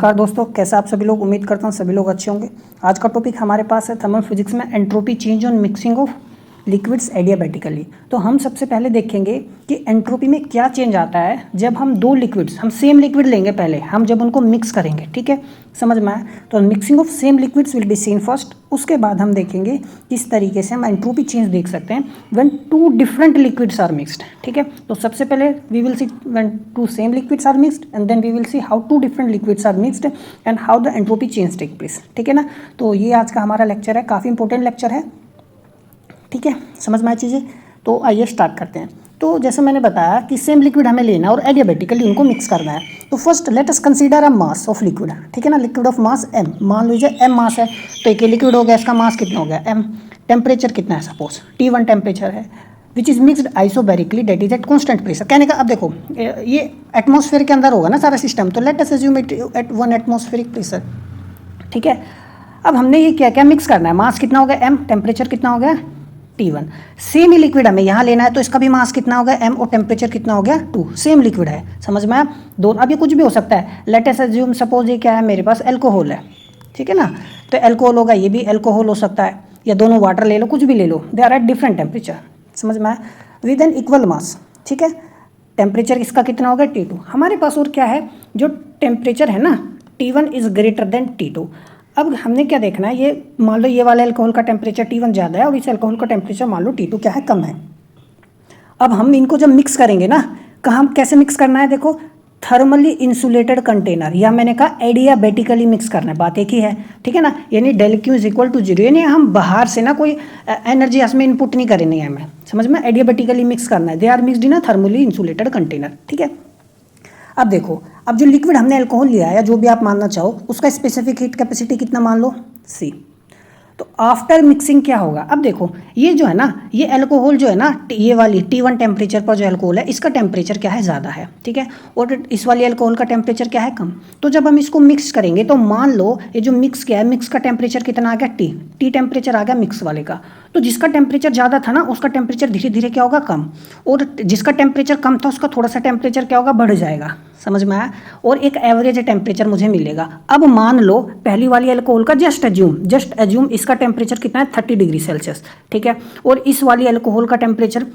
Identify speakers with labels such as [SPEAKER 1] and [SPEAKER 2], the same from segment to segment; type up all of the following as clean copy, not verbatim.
[SPEAKER 1] नमस्कार दोस्तों, कैसे आप सभी लोग। उम्मीद करता हूँ सभी लोग अच्छे होंगे। आज का टॉपिक हमारे पास है थर्मल फिजिक्स में entropy change on mixing of liquids adiabatically. तो हम सबसे पहले देखेंगे कि एंट्रोपी में क्या चेंज आता है जब हम दो लिक्विड्स, हम सेम लिक्विड लेंगे पहले, हम जब उनको मिक्स करेंगे। ठीक है, समझ में आया। तो mixing of same liquids will be seen first. उसके बाद हम देखेंगे किस तरीके से हम एंट्रोपी चेंज देख सकते हैं when two different liquids are mixed. ठीक है, तो सबसे पहले we will see when two same liquids are mixed and then we will see how two different liquids are mixed and how the entropy change take place. ठीक है ना, तो ये आज का हमारा लेक्चर है, काफ़ी इंपॉर्टेंट लेक्चर है। ठीक है, समझ में आई चीज़ें। तो आइए स्टार्ट करते हैं। तो जैसे मैंने बताया कि सेम लिक्विड हमें लेना है और एडियाबैटिकली उनको मिक्स करना है। तो first let us consider a mass of liquid. ठीक है ना, लिक्विड ऑफ मास m, मान लीजिए m मास है। तो एक लिक्विड हो गया, इसका मास कितना हो गया m। टेम्परेचर कितना है, सपोज T1 टेम्परेचर है, which is mixed isobarically, that is at constant pressure. कहने का अब देखो ये एटमॉस्फेयर के अंदर होगा ना सारा सिस्टम, तो let us assume it at 1 atmospheric pressure. ठीक है, अब हमने ये क्या क्या मिक्स करना है, मास कितना हो गया m, टेम्परेचर कितना हो गया T1। सेम ही लिक्विड हमें यहाँ लेना है, तो इसका भी मास कितना हो गया m और टेम्परेचर कितना हो गया 2। सेम लिक्विड है, समझ में आया। दोनों, अब ये कुछ भी हो सकता है। लेट अस अज्यूम सपोज ये क्या है, मेरे पास एल्कोहल है। ठीक है ना, तो एल्कोहल होगा, ये भी एल्कोहल हो सकता है, या दोनों वाटर ले लो, कुछ भी ले लो, they are at different temperature. समझ में आया, विद एन इक्वल मास। ठीक है, टेम्परेचर इसका कितना होगा T2। हमारे पास और क्या है, जो टेम्परेचर है ना T1 is greater than T2। अब हमने क्या देखना है, ये मान लो ये वाला एल्कोहल का टेम्परेचर T1 ज़्यादा है और इस एल्कोहल का टेम्परेचर मान लो T2 क्या है, कम है। अब हम इनको जब मिक्स करेंगे ना, हम कैसे मिक्स करना है, देखो थर्मली इंसुलेटेड कंटेनर, या मैंने कहा एडियाबैटिकली मिक्स करना है, बात एक ही है। ठीक है ना, यानी del Q is equal to 0, यानी हम बाहर से ना कोई एनर्जी इसमें इनपुट नहीं करेंगे हमें, समझ में। एडियाबैटिकली मिक्स करना है, they are mixed in a thermally insulated container. ठीक है, अब देखो, अब जो लिक्विड हमने अल्कोहल लिया है या जो भी आप मानना चाहो, उसका स्पेसिफिक हीट कैपेसिटी कितना मान लो C। तो आफ्टर मिक्सिंग क्या होगा, अब देखो ये जो है ना, ये अल्कोहल जो है ना, ये वाली T1 टेम्परेचर पर जो अल्कोहल है, इसका टेम्परेचर क्या है, ज़्यादा है। ठीक है, और इस वाली अल्कोहल का टेम्परेचर क्या है, कम। तो जब हम इसको मिक्स करेंगे तो मान लो ये जो मिक्स किया है, मिक्स का टेम्परेचर कितना आ गया T टेम्परेचर आ गया मिक्स वाले का। तो जिसका टेम्परेचर ज़्यादा था ना, उसका टेम्परेचर धीरे धीरे क्या होगा, कम, और जिसका टेम्परेचर कम था उसका थोड़ा सा टेम्परेचर क्या होगा, बढ़ जाएगा। समझ में आया, और एक एवरेज टेम्परेचर मुझे मिलेगा। अब मान लो पहली वाली अल्कोहल का जस्ट एज्यूम इसका टेम्परेचर कितना है 30 डिग्री सेल्सियस। ठीक है, और इस वाली अल्कोहल का टेम्परेचर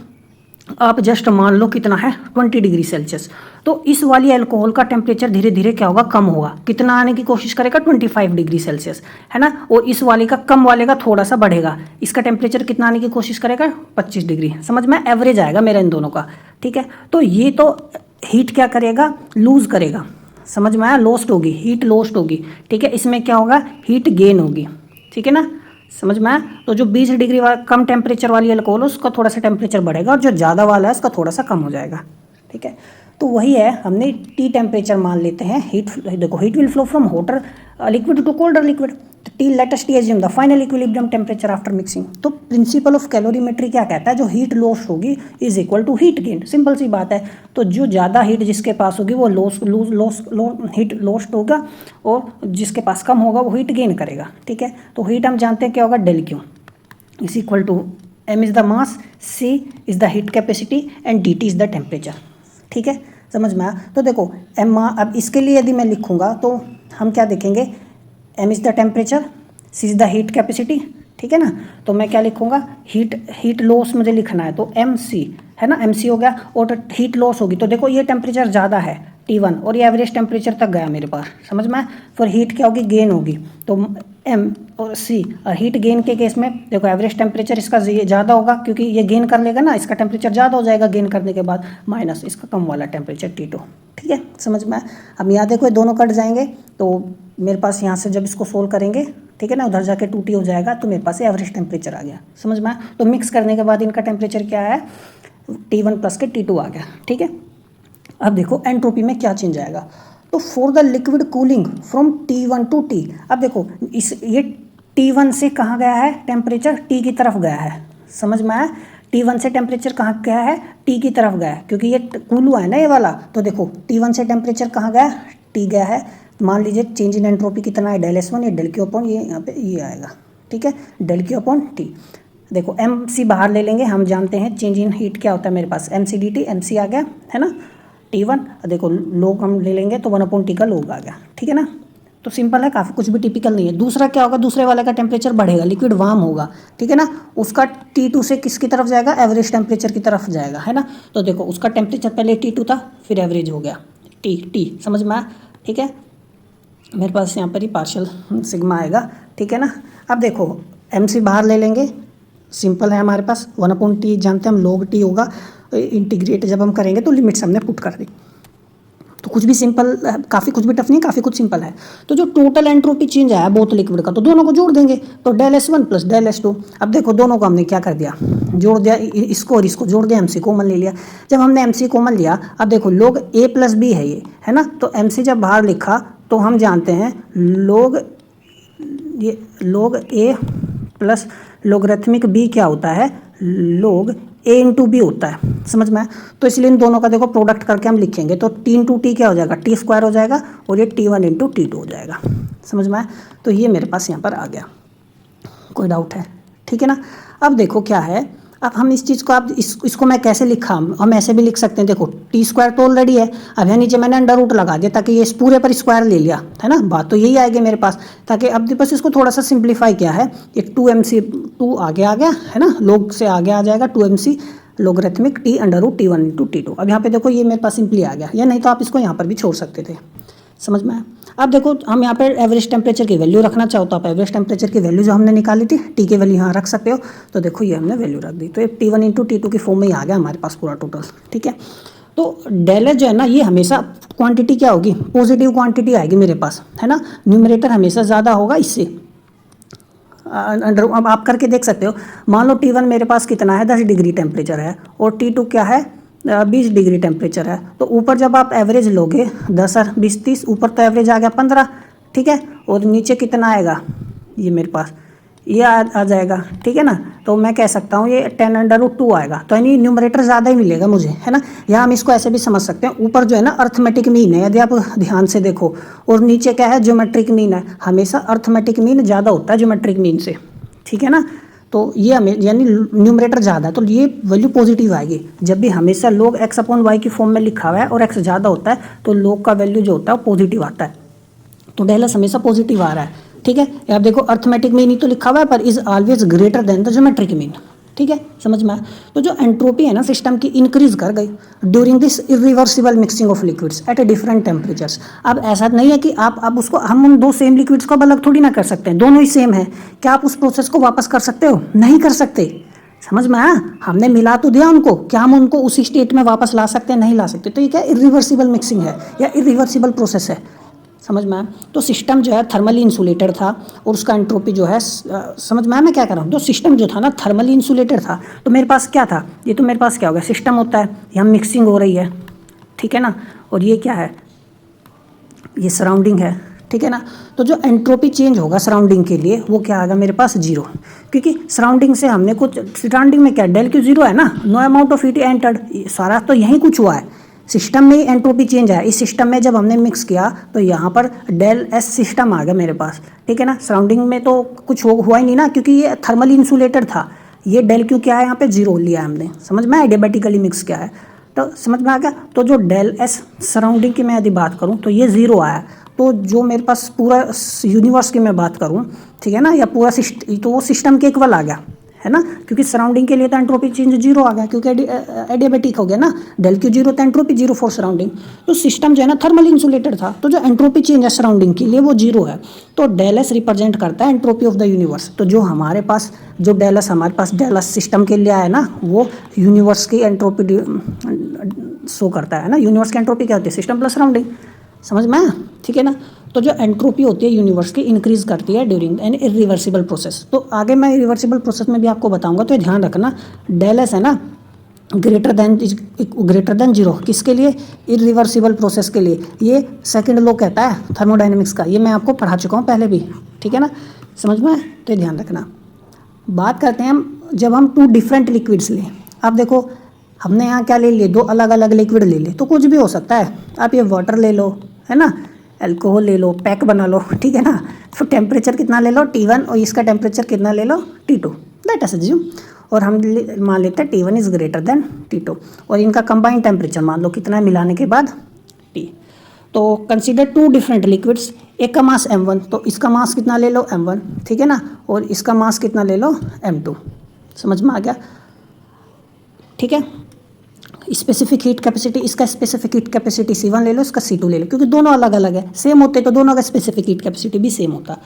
[SPEAKER 1] आप जस्ट मान लो कितना है 20 डिग्री सेल्सियस। तो इस वाली अल्कोहल का टेम्परेचर धीरे धीरे क्या होगा, कम होगा। कितना आने की कोशिश करेगा, 25 डिग्री सेल्सियस, है ना। और इस वाले का, कम वाले का थोड़ा सा बढ़ेगा, इसका टेम्परेचर कितना आने की कोशिश करेगा, 25 डिग्री। समझ में, एवरेज आएगा मेरा इन दोनों का। ठीक है, तो ये तो हीट क्या करेगा, लूज करेगा। समझ में आया, लॉस्ट होगी, हीट लॉस्ट होगी। ठीक है, इसमें क्या होगा, हीट गेन होगी। ठीक है ना, समझ में आया। तो जो 20 डिग्री कम टेम्परेचर वाली अल्कोहल है, उसका थोड़ा सा टेम्परेचर बढ़ेगा, और जो ज़्यादा वाला है उसका थोड़ा सा कम हो जाएगा। ठीक है, तो वही है, हमने T टेम्परेचर मान लेते हैं। हीट, देखो heat will flow from hotter liquid to colder liquid. Let us assume the final equilibrium temperature after mixing. तो प्रिंसिपल ऑफ कैलोरीमेट्री क्या कहता है, जो हीट लॉस होगी is equal to heat gain. Simple सी बात है। तो जो ज़्यादा हीट जिसके पास होगी वो हीट लॉस्ट होगा, और जिसके पास कम होगा वो हीट गेन करेगा। ठीक है, तो हीट हम जानते हैं क्या होगा, del Q is equal to m is the mass, C is the heat capacity and dt is the temperature. ठीक है, समझ में आया। तो देखो m, अब इसके लिए यदि मैं लिखूंगा तो हम क्या देखेंगे, m is the temperature, C is the heat capacity. ठीक है ना, तो मैं क्या लिखूंगा, हीट लॉस मुझे लिखना है, तो MC है ना, MC हो गया, और हीट लॉस होगी। तो देखो ये टेम्परेचर ज़्यादा है T1, और ये एवरेज टेम्परेचर तक गया मेरे पास। समझ में, फिर हीट क्या होगी, गेन होगी। तो M और C, और हीट गेन के केस में देखो एवरेज टेम्परेचर इसका ज़्यादा होगा, क्योंकि ये गेन कर लेगा ना, इसका टेम्परेचर ज़्यादा हो जाएगा गेन करने के बाद, माइनस इसका कम वाला टेम्परेचर T2। ठीक है, समझ में। अब यहाँ देखो ये दोनों कट जाएंगे, तो मेरे पास यहाँ से जब इसको सोल्व करेंगे, ठीक है ना, उधर जाके 2T हो जाएगा, तो मेरे पास एवरेज टेम्परेचर आ गया। समझ में। तो मिक्स करने के बाद इनका टेम्परेचर क्या है, T1 प्लस के T2 आ गया। ठीक है, अब देखो एंट्रोपी में क्या चेंज आएगा। तो for the liquid cooling from T1 to T, अब देखो ये T1 से कहाँ गया है, टेम्परेचर T की तरफ गया है। समझ में आया, T1 से टेम्परेचर कहाँ गया है, T की तरफ गया है, क्योंकि ये कूल हुआ है ना ये वाला। तो देखो T1 से टेम्परेचर कहाँ गया, T गया है। मान लीजिए चेंज इन एंट्रोपी कितना है, डेल S1, ये डेल Q अपॉन ये यहाँ पे ये आएगा। ठीक है, डेल Q अपॉन T। देखो MC बाहर ले लेंगे, हम जानते हैं चेंज इन हीट क्या होता है मेरे पास, MC dt, MC आ गया है ना, T1। देखो लोग हम ले लेंगे तो 1/T का लोग आ गया। ठीक है ना, तो सिंपल है, काफ़ी कुछ भी टिपिकल नहीं है। दूसरा क्या होगा, दूसरे वाले का टेम्परेचर बढ़ेगा, लिक्विड वार्म होगा, ठीक है ना, उसका T2 से किसकी तरफ जाएगा, एवरेज टेम्परेचर की तरफ जाएगा, है ना। तो देखो उसका टेम्परेचर पहले T2 था, फिर एवरेज हो गया T, समझ में आया, ठीक है। मेरे पास यहाँ पर ही पार्शियल सिग्मा आएगा, ठीक है ना। अब देखो MC बाहर ले लेंगे, सिंपल है हमारे पास 1/T जानते हैं हम, log T होगा, इंटीग्रेट जब हम करेंगे तो लिमिट्स हमने पुट कर दी। तो कुछ भी सिंपल, काफ़ी कुछ भी टफ नहीं, काफ़ी कुछ सिंपल है। तो जो टोटल एंट्रोपी चेंज आया बोथ लिक्विड का, तो दोनों को जोड़ देंगे, तो del S1 plus del S2। अब देखो दोनों को हमने क्या कर दिया, जोड़ दिया, इसको और इसको जोड़ दिया, MC कॉमन ले लिया। जब हमने MC कॉमन लिया, अब देखो log A प्लस B है ये, है ना, तो MC जब बाहर लिखा तो हम जानते हैं log A plus logarithmic B क्या होता है, log A इंटू बी होता है, समझ में आया। तो इसलिए इन दोनों का देखो प्रोडक्ट करके हम लिखेंगे, तो T इंटू टी क्या हो जाएगा, T स्क्वायर हो जाएगा, और ये T1 इंटू T2 हो जाएगा, समझ में आया। तो ये मेरे पास यहाँ पर आ गया, कोई डाउट है, ठीक है ना। अब देखो क्या है, अब हम इस चीज़ को, अब इसको मैं कैसे लिखा, हम ऐसे भी लिख सकते हैं, देखो T स्क्वायर तो ऑलरेडी है, अब यहाँ नीचे मैंने अंडर रूट लगा दिया ताकि ये इस पूरे पर स्क्वायर ले लिया, है ना, बात तो यही आएगी मेरे पास। ताकि अब बस इसको थोड़ा सा सिंप्लीफाई किया है, ये 2MC 2 आगे आ गया, है ना, लोग से आगे आ जाएगा 2MC logarithmic T under root T1 into T2। अब यहाँ पे देखो ये मेरे पास सिंपली आ गया, या नहीं तो आप इसको यहाँ पर भी छोड़ सकते थे, समझ में आया। अब देखो हम यहाँ पे एवरेज टेम्परेचर की वैल्यू रखना चाहो तो आप एवरेज टेम्परेचर की वैल्यू जो हमने निकाली थी, T की वैल्यू यहाँ रख सकते हो। तो देखो ये हमने वैल्यू रख दी, तो ये T1 इंटू T2 की फॉर्म में ही आ गया हमारे पास पूरा टोटल, ठीक है। तो डेल एच जो है ना, ये हमेशा क्वांटिटी क्या होगी, पॉजिटिव क्वांटिटी आएगी मेरे पास, है ना, न्यूमरेटर हमेशा ज़्यादा होगा इससे। अंडर अब आप करके देख सकते हो, मान लो T1 मेरे पास कितना है, 10 डिग्री टेम्परेचर है, और T2 क्या है, 20 डिग्री टेम्परेचर है। तो ऊपर जब आप एवरेज लोगे 10 और 20 30, ऊपर तो एवरेज आ गया 15, ठीक है, और नीचे कितना आएगा, ये मेरे पास ये आ जाएगा, ठीक है ना। तो मैं कह सकता हूँ ये 10 अंडर रूट 2 आएगा, तो यानी न्यूमरेटर ज़्यादा ही मिलेगा मुझे, है ना। या हम इसको ऐसे भी समझ सकते हैं, ऊपर जो है ना अर्थमेटिक मीन है, यदि आप ध्यान से देखो, और नीचे क्या है, ज्योमेट्रिक मीन है। हमेशा अर्थमेटिक मीन ज़्यादा होता है ज्योमेट्रिक मीन से, ठीक है ना। तो ये हमें यानी न्यूमरेटर ज़्यादा है, तो ये वैल्यू पॉजिटिव आएगी। जब भी हमेशा log x/y की फॉर्म में लिखा हुआ है और x ज़्यादा होता है, तो log का वैल्यू जो होता है वो पॉजिटिव आता है। तो डेल एस हमेशा पॉजिटिव आ रहा है, ठीक है। आप देखो अर्थमेटिक मीन ही तो लिखा हुआ है, पर is always greater then the geometric mean, ठीक है, समझ में आया। तो जो एंट्रोपी है ना सिस्टम की, इंक्रीज कर गई during this irreversible mixing of liquids at a different temperatures. अब ऐसा नहीं है कि आप अब उसको, हम उन दो सेम लिक्विड्स को अब अलग थोड़ी ना कर सकते हैं, दोनों ही सेम है। क्या आप उस प्रोसेस को वापस कर सकते हो, नहीं कर सकते, समझ में आया। हमने मिला तो दिया उनको, क्या हम उनको उसी स्टेट में वापस ला सकते हैं, नहीं ला सकते। तो ये क्या इरिवर्सिबल मिक्सिंग है या इरिवर्सिबल प्रोसेस है, समझ में आया। तो सिस्टम जो है थर्मली इंसुलेटेड था, और उसका एंट्रोपी जो है, समझ में आया मैं क्या कर रहा हूँ। तो सिस्टम जो था ना थर्मली इंसुलेटेड था, तो मेरे पास क्या था, ये तो मेरे पास क्या हो गया, सिस्टम होता है, यहाँ मिक्सिंग हो रही है, ठीक है ना, और ये क्या है, ये सराउंडिंग है, ठीक है ना। तो जो एंट्रोपी चेंज होगा सराउंडिंग के लिए, वो क्या आएगा मेरे पास, 0, क्योंकि सराउंडिंग से हमने कुछ, सराउंडिंग में क्या डेल क्यू 0 है ना, no amount of heat entered, सारा तो यहीं कुछ हुआ है, सिस्टम में ही एंट्रोपी चेंज है। इस सिस्टम में जब हमने मिक्स किया तो यहाँ पर डेल एस सिस्टम आ गया मेरे पास, ठीक है ना। सराउंडिंग में तो कुछ हुआ ही नहीं ना, क्योंकि ये थर्मली इंसुलेटेड था। ये डेल क्यू क्या है, यहाँ पे 0 लिया है हमने, समझ में एडियाबैटिकली मिक्स किया है, तो समझ में आ गया। तो जो डेल एस सराउंडिंग की मैं यदि बात करूँ तो ये 0 आया। तो जो मेरे पास पूरा यूनिवर्स की मैं बात करूँ, ठीक है ना, या पूरा तो वो सिस्टम के इक्वल आ गया, है ना, क्योंकि सराउंडिंग के लिए तो एंट्रोपी चेंज 0 आ गया, क्योंकि एडियाबैटिक हो गया ना, डेल क्यू 0 तो एंट्रोपी 0 फॉर सराउंडिंग। तो सिस्टम जो है ना थर्मल इंसुलेटेड था, तो जो एंट्रोपी चेंज है सराउंडिंग के लिए वो 0 है। तो डेल एस रिप्रेजेंट करता है एंट्रोपी ऑफ द यूनिवर्स। तो जो हमारे पास जो डेल एस हमारे पास डेल एस सिस्टम के लिए है ना, वो यूनिवर्स की एंट्रोपी शो करता है ना। यूनिवर्स की एंट्रोपी क्या होती है, सिस्टम प्लस सराउंडिंग, समझ में आया, ठीक है ना। तो जो एंट्रोपी होती है यूनिवर्स की, इंक्रीज करती है ड्यूरिंग एन इरिवर्सिबल प्रोसेस। तो आगे मैं इरिवर्सिबल प्रोसेस में भी आपको बताऊंगा, तो ध्यान रखना डेल एस है ना ग्रेटर देन 0, किसके लिए, इरिवर्सिबल प्रोसेस के लिए। ये सेकंड लॉ कहता है थर्मोडाइनमिक्स का, ये मैं आपको पढ़ा चुका हूँ पहले भी, ठीक है ना, समझ में। तो ध्यान रखना। बात करते हैं हम, जब हम 2 डिफरेंट लिक्विड्स लें। अब देखो हमने यहाँ क्या ले लिए, 2 अलग अलग लिक्विड ले लिए, तो कुछ भी हो सकता है। आप ये वाटर ले लो, है ना, अल्कोहल ले लो, पैक बना लो, ठीक है ना। तो टेम्परेचर कितना ले लो, T1, और इसका टेम्परेचर कितना ले लो, T2, लेट अस अज्यूम। और हम मान लेते हैं T1 is greater than T2, और इनका कंबाइंड टेम्परेचर मान लो कितना है मिलाने के बाद, T। तो कंसीडर 2 डिफरेंट लिक्विड्स, एक का मास m1, तो इसका मास कितना ले लो m1, ठीक है ना, और इसका मास कितना ले लो m2। समझ में आ गया, ठीक है। स्पेसिफिक हीट कैपेसिटी, इसका स्पेसिफिक हीट कैपेसिटी C1 ले लो, इसका C2 ले लो, क्योंकि दोनों अलग अलग है। सेम होते तो दोनों का स्पेसिफिक हीट कैपेसिटी भी सेम होता।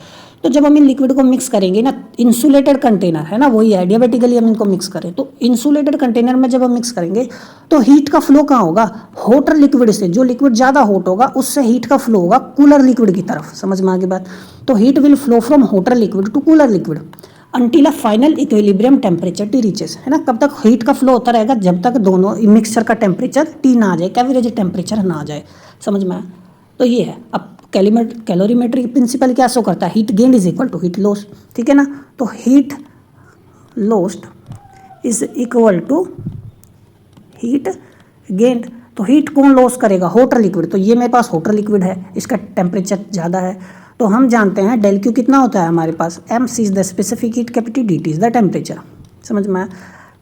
[SPEAKER 1] तो जब हम इन लिक्विड को मिक्स करेंगे ना, इंसुलेटेड कंटेनर है ना, वही है, डियाबेटिकली हम इनको मिक्स करें तो इंसुलेटेड कंटेनर में जब हम मिक्स करेंगे तो हीट का फ्लो कहाँ होगा, हॉटर लिक्विड से, जो लिक्विड ज़्यादा हॉट होगा उससे हीट का फ्लो होगा कूलर लिक्विड की तरफ। समझ में आ गई बात। तो heat will flow from hotter liquid to cooler liquid until a final equilibrium temperature T reaches, है ना। कब तक हीट का फ्लो होता रहेगा, जब तक दोनों मिक्सचर का टेम्परेचर T ना आ जाए, एवरेज टेम्परेचर ना आ जाए। समझ में आया। तो ये है। अब कैलोरीमेट्री प्रिंसिपल क्या शो करता है, heat gain is equal to heat loss, ठीक है ना। तो heat lost is equal to heat gain. तो हीट कौन लॉस करेगा, हॉटर लिक्विड। तो ये मेरे पास हॉटर लिक्विड है, इसका टेम्परेचर ज़्यादा है, तो हम जानते हैं डेल क्यू कितना होता है हमारे पास, m c is the specific heat capacity, dt is the temperature. समझ में आया।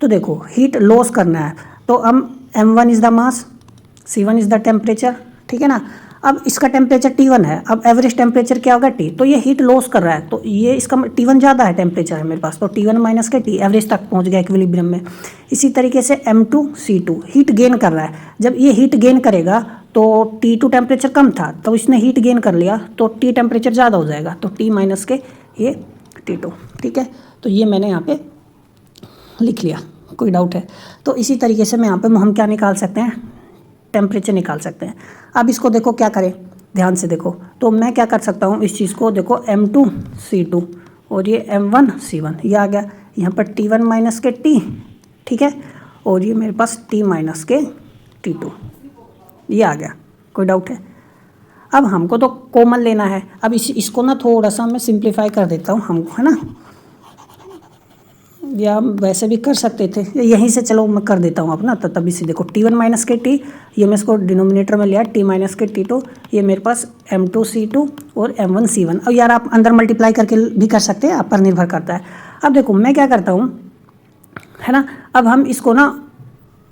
[SPEAKER 1] तो देखो हीट लॉस करना है तो हम m1 is the mass, c1 is the temperature, ठीक है ना। अब इसका टेम्परेचर T1 है, अब एवरेज टेम्परेचर क्या होगा T, तो ये हीट लॉस कर रहा है, तो ये इसका T1 ज़्यादा है, टेम्परेचर है मेरे पास, तो T1 माइनस के T एवरेज तक पहुंच गया इक्विलिब्रियम में। इसी तरीके से M2 C2 हीट गेन कर रहा है, जब ये हीट गेन करेगा तो T2 टेम्परेचर कम था तो इसने हीट गेन कर लिया, तो T टेम्परेचर ज़्यादा हो जाएगा, तो T माइनस के ये T2, ठीक है। तो ये मैंने यहाँ पे लिख लिया, कोई डाउट है। तो इसी तरीके से मैं यहाँ पे हम क्या निकाल सकते हैं, टेम्परेचर निकाल सकते हैं। अब इसको देखो क्या करें, ध्यान से देखो। तो मैं क्या कर सकता हूँ इस चीज़ को, देखो M2 C2 और ये M1 C1, ये आ गया यहाँ पर T1 माइनस के T, ठीक है, और ये मेरे पास T माइनस के T2, ये आ गया। कोई डाउट है। अब हमको तो कॉमन लेना है। अब इसको ना थोड़ा सा मैं सिंप्लीफाई कर देता हूँ हमको, है ना, या वैसे भी कर सकते थे, यहीं से चलो मैं कर देता हूँ अपना। तो तभी से देखो T1 माइनस के T, ये मैं इसको डिनोमिनेटर में लिया, T माइनस के T2, ये मेरे पास M2 C2 और M1 C1। अब यार आप अंदर मल्टीप्लाई करके भी कर सकते हैं, आप पर निर्भर करता है। अब देखो मैं क्या करता हूँ, है ना, अब हम इसको ना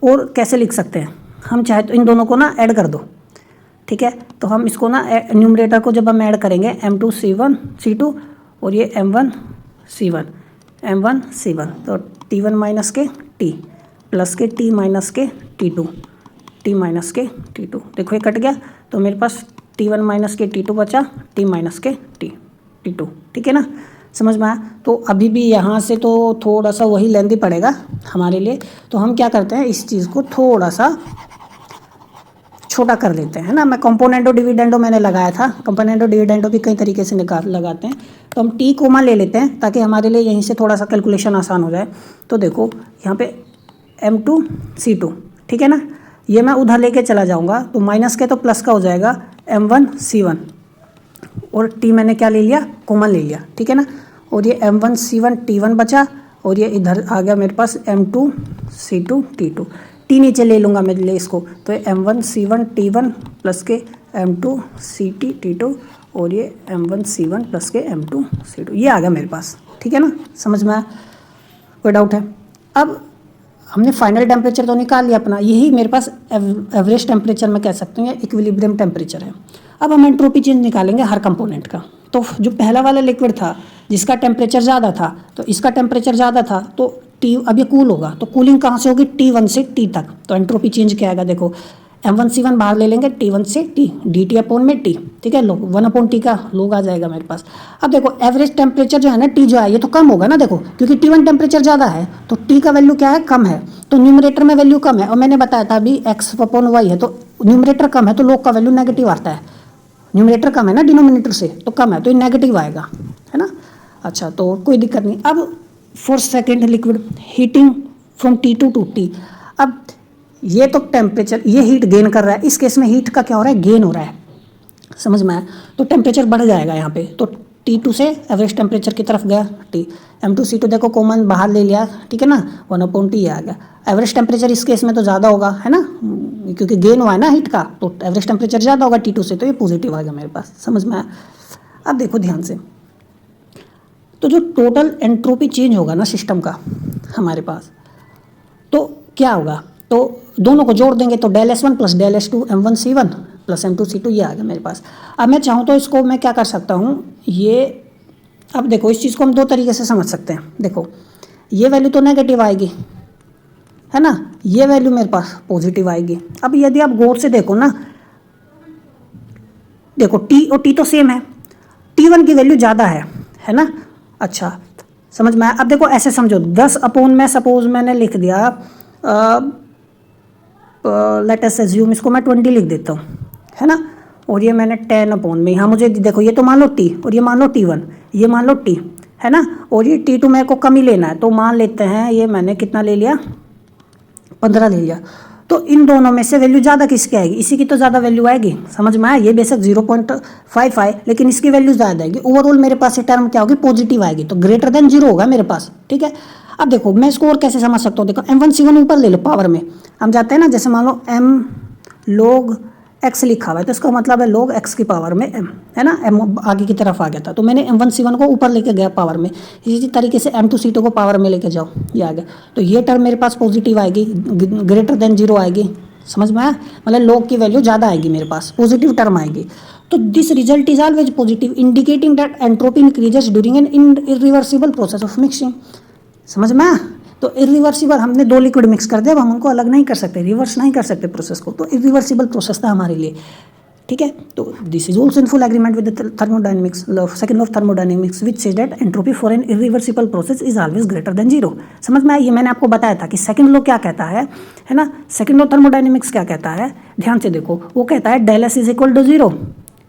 [SPEAKER 1] और कैसे लिख सकते हैं, हम चाहे तो इन दोनों को ना ऐड कर दो, ठीक है। तो हम इसको ना न्यूमरेटर को जब हम ऐड करेंगे M2 C1 C2 और ये M1 C1, तो T1 माइनस के T प्लस के T माइनस के T2, T माइनस के T2, देखो ये कट गया, तो मेरे पास T1 माइनस के T2 बचा, T माइनस के T2, ठीक है ना। समझ में आया। तो अभी भी यहाँ से तो थोड़ा सा वही लेंदी पड़ेगा हमारे लिए, तो हम क्या करते हैं, इस चीज़ को थोड़ा सा छोटा कर लेते हैं ना। मैं कंपोनेंटो डिविडेंडो मैंने लगाया था, कंपोनेंटो डिविडेंडो भी कई तरीके से लगाते हैं, तो हम टी कोमा ले लेते हैं ताकि हमारे लिए यहीं से थोड़ा सा कैलकुलेशन आसान हो जाए। तो देखो यहाँ पे M2 C2, ठीक है ना, ये मैं उधर लेके चला जाऊँगा तो माइनस के तो प्लस का हो जाएगा M1 C1, और टी मैंने क्या ले लिया, कॉमन ले लिया, ठीक है ना। और ये M1 C1 T1 बचा, और ये इधर आ गया मेरे पास M2 C2 T2, टी नीचे ले लूँगा मैं ले इसको, तो M1 C1 T1 प्लस के M2 CT T2 और ये M1 C1 प्लस के M2 C2, ये आ गया मेरे पास, ठीक है ना। समझ में आया, कोई डाउट है। अब हमने फाइनल टेम्परेचर तो निकाल लिया अपना, यही मेरे पास एवरेज टेम्परेचर में कह सकते हैं, इक्विलिब्रियम टेम्परेचर है। अब हम एंट्रोपी चेंज निकालेंगे हर कंपोनेंट का। तो जो पहला वाला लिक्विड था जिसका टेम्परेचर ज़्यादा था, तो इसका टेम्परेचर ज़्यादा था, तो टी अब ये कूल होगा, तो कूलिंग कहाँ से होगी, T1 से T तक। तो एंट्रोपी चेंज क्या आएगा, देखो M1 C1 बाहर ले लेंगे, T1 से T, dt अपॉन में T, ठीक है, लोग 1 अपॉन T का लोग आ जाएगा मेरे पास। अब देखो एवरेज टेम्परेचर जो है ना, T जो है ये तो कम होगा ना, देखो क्योंकि T1 टेम्परेचर ज़्यादा है तो T का वैल्यू क्या है, कम है, तो न्यूमरेटर में वैल्यू कम है। और मैंने बताया था अभी x अपॉन y है, तो न्यूमरेटर कम है तो लोग का वैल्यू नेगेटिव आता है, न्यूमरेटर कम है ना डिनोमिनेटर से, तो कम है तो ये नेगेटिव आएगा, है ना। अच्छा, तो कोई दिक्कत नहीं। अब for second liquid heating from T2 to T, अब ये तो टेम्परेचर, ये हीट गेन कर रहा है, इस केस में हीट का क्या हो रहा है, गेन हो रहा है, समझ में आया। तो टेम्परेचर बढ़ जाएगा यहाँ पे, तो T2 से एवरेज टेम्परेचर की तरफ गया T, M2 C2 देखो कॉमन बाहर ले लिया, ठीक है ना, 1 अपॉन T आ गया। एवरेज टेम्परेचर इस केस में तो ज़्यादा होगा, है ना, क्योंकि गेन हुआ है ना हीट का, तो एवरेज टेम्परेचर ज़्यादा होगा T2 से, तो ये पॉजिटिव आ गया मेरे पास, समझ में आया। अब देखो ध्यान से, तो जो टोटल एंट्रोपी चेंज होगा ना सिस्टम का हमारे पास, तो क्या होगा, तो दोनों को जोड़ देंगे तो del S1 plus del S2 M1C1 plus M2C2 ये आ गया मेरे पास। अब मैं चाहूँ तो इसको मैं क्या कर सकता हूँ, ये अब देखो इस चीज़ को हम दो तरीके से समझ सकते हैं। देखो ये वैल्यू तो नेगेटिव आएगी है ना, ये वैल्यू मेरे पास पॉजिटिव आएगी। अब यदि आप गौर से देखो ना, देखो टी और टी तो सेम है, T1 की वैल्यू ज़्यादा है ना। अच्छा समझ में आया। अब देखो ऐसे समझो 10 अपॉन में सपोज मैंने लिख दिया, लेट अस अज्यूम इसको मैं 20 लिख देता हूँ है ना, और ये मैंने 10 अपॉन में, यहाँ मुझे देखो ये तो मान लो T और ये मान लो T1, ये मान लो T है ना, और ये T2 मेरे को कम ही लेना है, तो मान लेते हैं ये मैंने कितना ले लिया, 15 ले लिया। तो इन दोनों में से वैल्यू ज़्यादा किसकी आएगी, इसी की तो ज़्यादा वैल्यू आएगी। समझ में आया, ये बेशक 0.5 आए लेकिन इसकी वैल्यू ज़्यादा आएगी। ओवरऑल मेरे पास ये टर्म क्या होगी, पॉजिटिव आएगी, तो ग्रेटर देन 0 होगा मेरे पास। ठीक है, अब देखो मैं इसको और कैसे समझ सकता हूँ, देखो M1C1 ऊपर ले लो पावर में, हम जाते हैं ना, जैसे मान लो M log x लिखा हुआ है तो इसका मतलब है log x की पावर में m है ना, m आगे की तरफ आ गया था तो मैंने M1C1 को ऊपर लेके गया पावर में, इसी तरीके से M2C2 को पावर में लेके जाओ, ये आ गया। तो ये टर्म मेरे पास पॉजिटिव आएगी, ग्रेटर देन 0 आएगी। समझ में आया, मतलब log की वैल्यू ज़्यादा आएगी मेरे पास, पॉजिटिव टर्म आएगी। तो this result is always positive indicating that entropy increases during an irreversible process of mixing. समझ में आया, तो इरिवर्सिबल, हमने दो लिक्विड मिक्स कर दिया, अब हम उनको अलग नहीं कर सकते, रिवर्स नहीं कर सकते प्रोसेस को, तो इरिवर्सिबल प्रोसेस था हमारे लिए। ठीक है, तो this is also in full agreement with the thermodynamics, second law of thermodynamics which says that entropy for an irreversible process is always greater than 0। समझ में आया, ये मैंने आपको बताया था कि सेकंड लॉ क्या कहता है ना, सेकंड लॉ थर्मोडायनेमिक्स क्या कहता है, ध्यान से देखो, वो कहता है del S is equal to 0,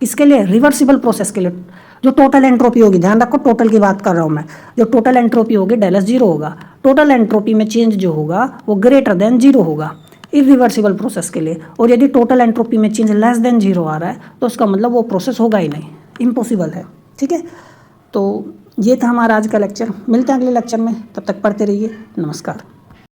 [SPEAKER 1] किसके लिए, रिवर्सिबल प्रोसेस के लिए। जो टोटल एंट्रोपी होगी, ध्यान रखो टोटल की बात कर रहा हूँ मैं, जो टोटल एंट्रोपी होगी डेल एस 0 होगा, टोटल एंट्रोपी में चेंज जो होगा वो ग्रेटर देन 0 होगा इरिवर्सिबल प्रोसेस के लिए। और यदि टोटल एंट्रोपी में चेंज लेस देन 0 आ रहा है तो उसका मतलब वो प्रोसेस होगा ही नहीं, इम्पॉसिबल है। ठीक है, तो ये था हमारा आज का लेक्चर, मिलते हैं अगले लेक्चर में, तब तक पढ़ते रहिए, नमस्कार।